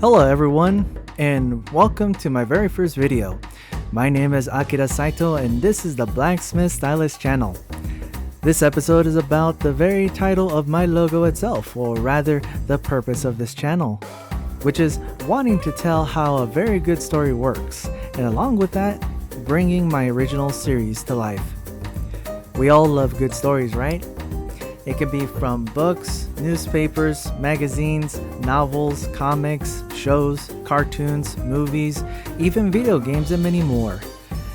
Hello everyone, and welcome to my very first video. My name is Akira Saito and this is the Blacksmith Stylus channel. This episode is about the very title of my logo itself, or rather the purpose of this channel, which is wanting to tell how a very good story works, and along with that, bringing my original series to life. We all love good stories, right? It can be from books, newspapers, magazines, novels, comics, shows, cartoons, movies, even video games, and many more.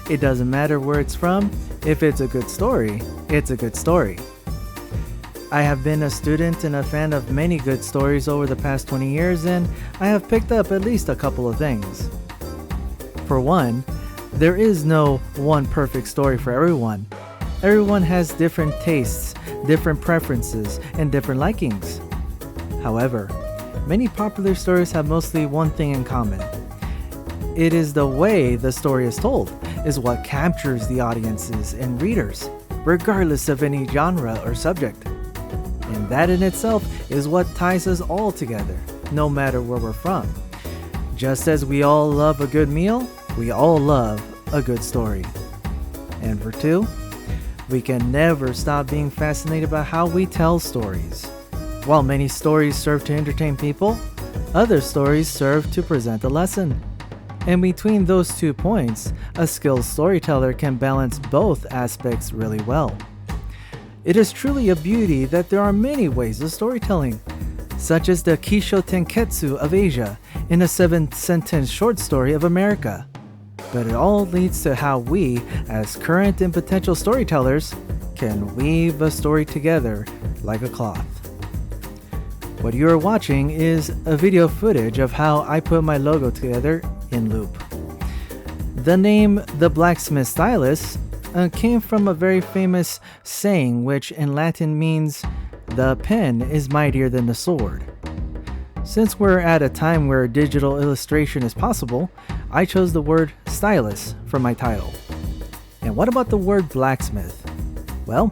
It doesn't matter where it's from, if it's a good story, it's a good story. I have been a student and a fan of many good stories over the past 20 years, and I have picked up at least a couple of things. For one, there is no one perfect story for everyone. Everyone has different tastes, different preferences, and different likings. However, many popular stories have mostly one thing in common. It is the way the story is told, is what captures the audiences and readers, regardless of any genre or subject. And that in itself is what ties us all together, no matter where we're from. Just as we all love a good meal, we all love a good story. And for two, we can never stop being fascinated by how we tell stories. While many stories serve to entertain people, other stories serve to present a lesson. And between those 2 points, a skilled storyteller can balance both aspects really well. It is truly a beauty that there are many ways of storytelling, such as the Kisho Tenketsu of Asia and a 7-sentence short story of America. But it all leads to how we, as current and potential storytellers, can weave a story together like a cloth. What you are watching is a video footage of how I put my logo together in loop. The name The Blacksmith Stylus came from a very famous saying which in Latin means, "The pen is mightier than the sword." Since we're at a time where digital illustration is possible, I chose the word stylus for my title. And what about the word blacksmith? Well,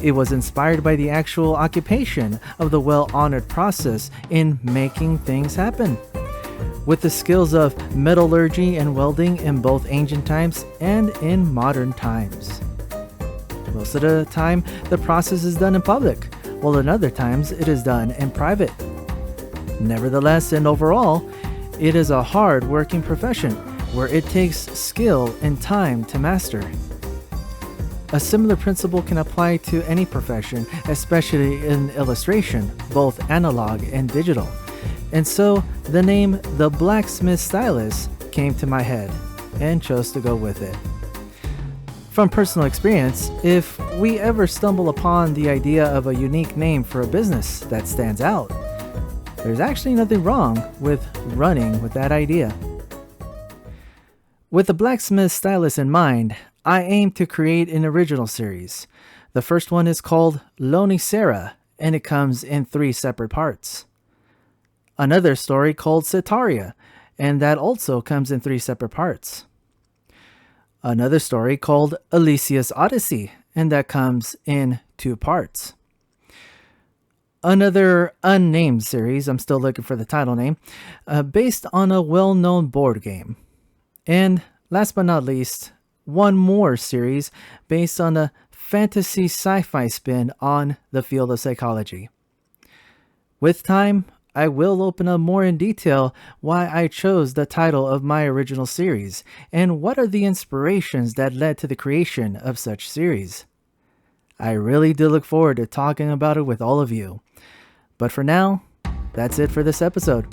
it was inspired by the actual occupation of the well-honored process in making things happen. With the skills of metallurgy and welding in both ancient times and in modern times. Most of the time, the process is done in public, while in other times it is done in private. Nevertheless, and overall, it is a hard-working profession where it takes skill and time to master. A similar principle can apply to any profession, especially in illustration, both analog and digital. And so, the name The Blacksmith Stylus came to my head, and chose to go with it. From personal experience, if we ever stumble upon the idea of a unique name for a business that stands out, there's actually nothing wrong with running with that idea. With the Blacksmith Stylus in mind, I aim to create an original series. The first one is called Lonely Sarah, and it comes in 3 separate parts. Another story called Setaria, and that also comes in 3 separate parts. Another story called Alicia's Odyssey, and that comes in 2 parts. Another unnamed series, I'm still looking for the title name, based on a well-known board game. And last but not least, one more series based on a fantasy sci-fi spin on the field of psychology. With time, I will open up more in detail why I chose the title of my original series and what are the inspirations that led to the creation of such series. I really do look forward to talking about it with all of you. But for now, that's it for this episode.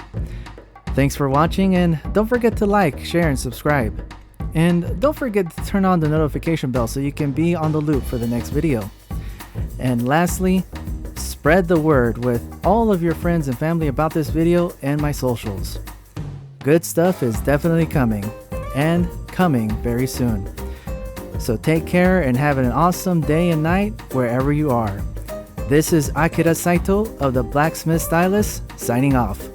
Thanks for watching, and don't forget to like, share, and subscribe. And don't forget to turn on the notification bell so you can be on the loop for the next video. And lastly, spread the word with all of your friends and family about this video and my socials. Good stuff is definitely coming, and coming very soon. So take care and have an awesome day and night wherever you are. This is Akira Saito of the Blacksmith Stylus, signing off.